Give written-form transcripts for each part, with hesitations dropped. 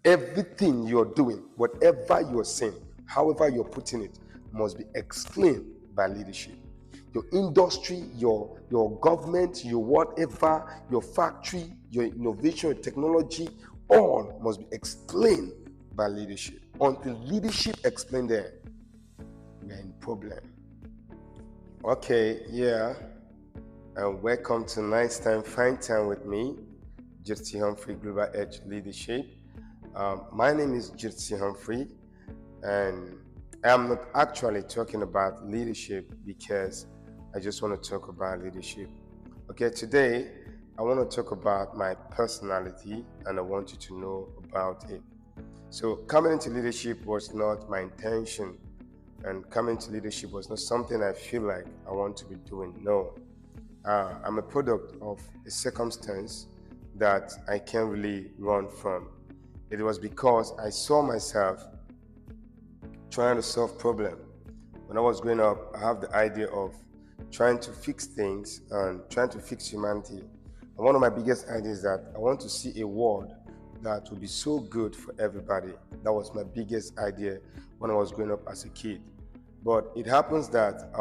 Everything you're doing, whatever you're saying, however you're putting it, must be explained by leadership. Your industry, your government, your whatever, your factory, your innovation, your technology, all must be explained by leadership. Until leadership explain them, we are in problem. Okay, yeah, and welcome to Nice Time, Fine Time with me, Jirti Humphrey, Global Edge Leadership. My name is Jirti Humphrey, and I'm not actually talking about leadership because I just want to talk about leadership. Okay, today I want to talk about my personality and I want you to know about it. So, coming into leadership was not my intention, and coming to leadership was not something I feel like I want to be doing. No, I'm a product of a circumstance that I can't really run from. It was because I saw myself trying to solve problem. When I was growing up, I have the idea of trying to fix things and trying to fix humanity. And one of my biggest ideas is that I want to see a world that will be so good for everybody. That was my biggest idea when I was growing up as a kid. But it happens that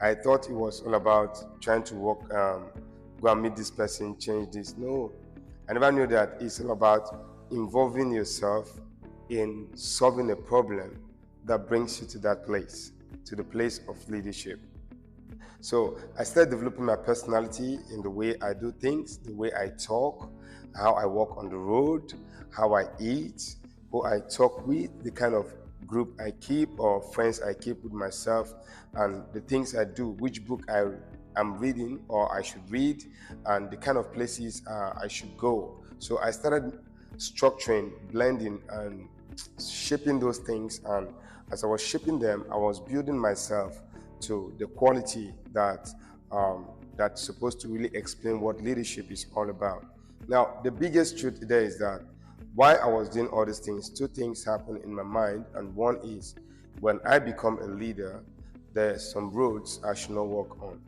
I thought it was all about trying to work, go and meet this person, change this. No, I never knew that it's all about involving yourself in solving a problem that brings you to that place, to the place of leadership. So I started developing my personality in the way I do things, the way I talk, how I walk on the road, how I eat, who I talk with, the kind of group I keep or friends I keep with myself, and the things I do, which book I am reading or I should read, and the kind of places I should go. So I started structuring, blending, and shaping those things. And as I was shaping them, I was building myself to the quality that that's supposed to really explain what leadership is all about. Now, the biggest truth there is that while I was doing all these things, two things happen in my mind, and one is when I become a leader, there's some roads I should not walk on,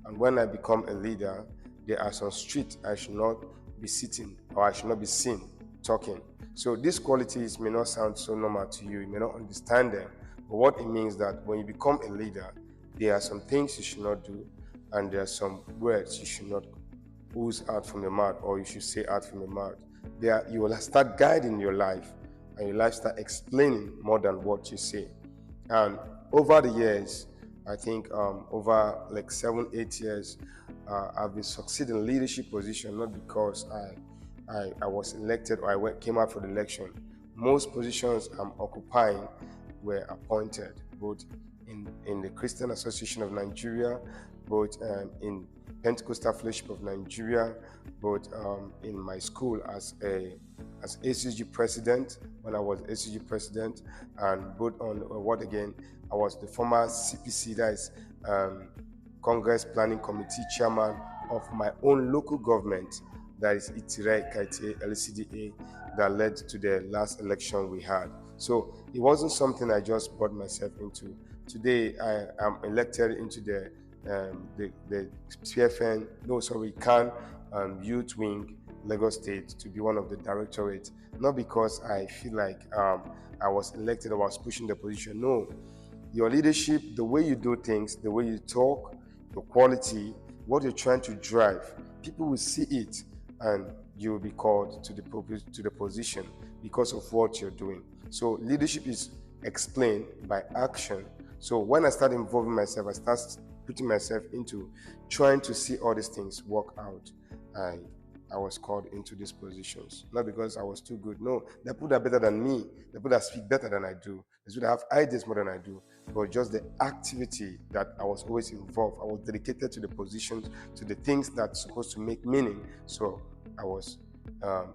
and when I become a leader, there are some streets I should not be sitting or I should not be seen talking. So these qualities may not sound so normal to you, you may not understand them, but what it means that when you become a leader, there are some things you should not do, and there are some words you should not ooze out from your mouth, or you should say out from your mouth. There, you will start guiding your life, and your life start explaining more than what you say. And over the years, I think over like 7, 8 years, I've been succeeding in leadership position not because I was elected or came out for the election. Most positions I'm occupying were appointed, both in the Christian Association of Nigeria, both in Pentecostal Fellowship of Nigeria, both in my school as ACG president when I was ACG president, and both on what again, I was the former CPC, that is Congress Planning Committee chairman of my own local government, that is Itire Kaite LCDA, that led to the last election we had. So it wasn't something I just brought myself into. Today I am elected into the CFN, CAN Youth Wing, Lagos State, to be one of the directorates. Not because I feel like I was elected or was pushing the position. No, your leadership, the way you do things, the way you talk, your quality, what you're trying to drive, people will see it, and you will be called to the position because of what you're doing. So leadership is explained by action. So when I start involving myself, I start putting myself into trying to see all these things work out. I was called into these positions, not because I was too good. No, the people that are better than me, the people that speak better than I do, the people that have ideas more than I do, but just the activity that I was always involved. I was dedicated to the positions, to the things that's supposed to make meaning. So I was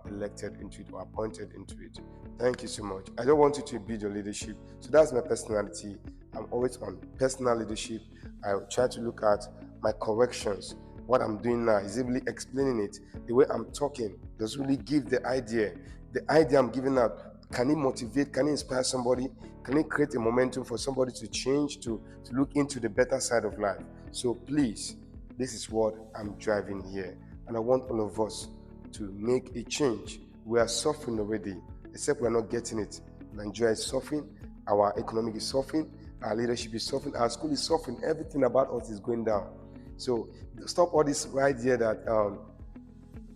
elected into it or appointed into it. Thank you so much. I don't want you to build your leadership. So that's my personality. I'm always on personal leadership. I try to look at my corrections. What I'm doing now is really explaining it. The way I'm talking does really give the idea. The idea I'm giving out, can it motivate? Can it inspire somebody? Can it create a momentum for somebody to change, to look into the better side of life? So please, this is what I'm driving here. And I want all of us to make a change. We are suffering already. except we're not getting it. Nigeria is suffering, our economic is suffering, our leadership is suffering, our school is suffering, everything about us is going down. So stop all this idea that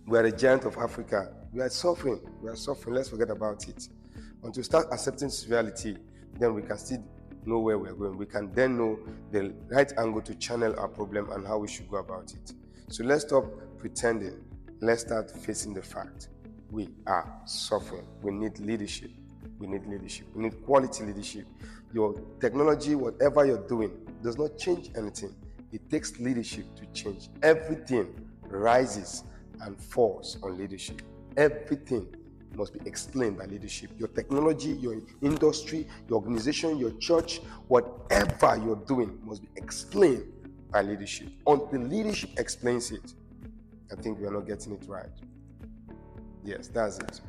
we are a giant of Africa. We are suffering, let's forget about it. Until we start accepting this reality, then we can still know where we're going. We can then know the right angle to channel our problem and how we should go about it. So let's stop pretending. Let's start facing the fact. We are suffering. We need leadership. We need leadership. We need quality leadership. Your technology, whatever you're doing, does not change anything. It takes leadership to change. Everything rises and falls on leadership. Everything must be explained by leadership. Your technology, your industry, your organization, your church, whatever you're doing must be explained by leadership. Until leadership explains it, I think we are not getting it right. Yes, that's it.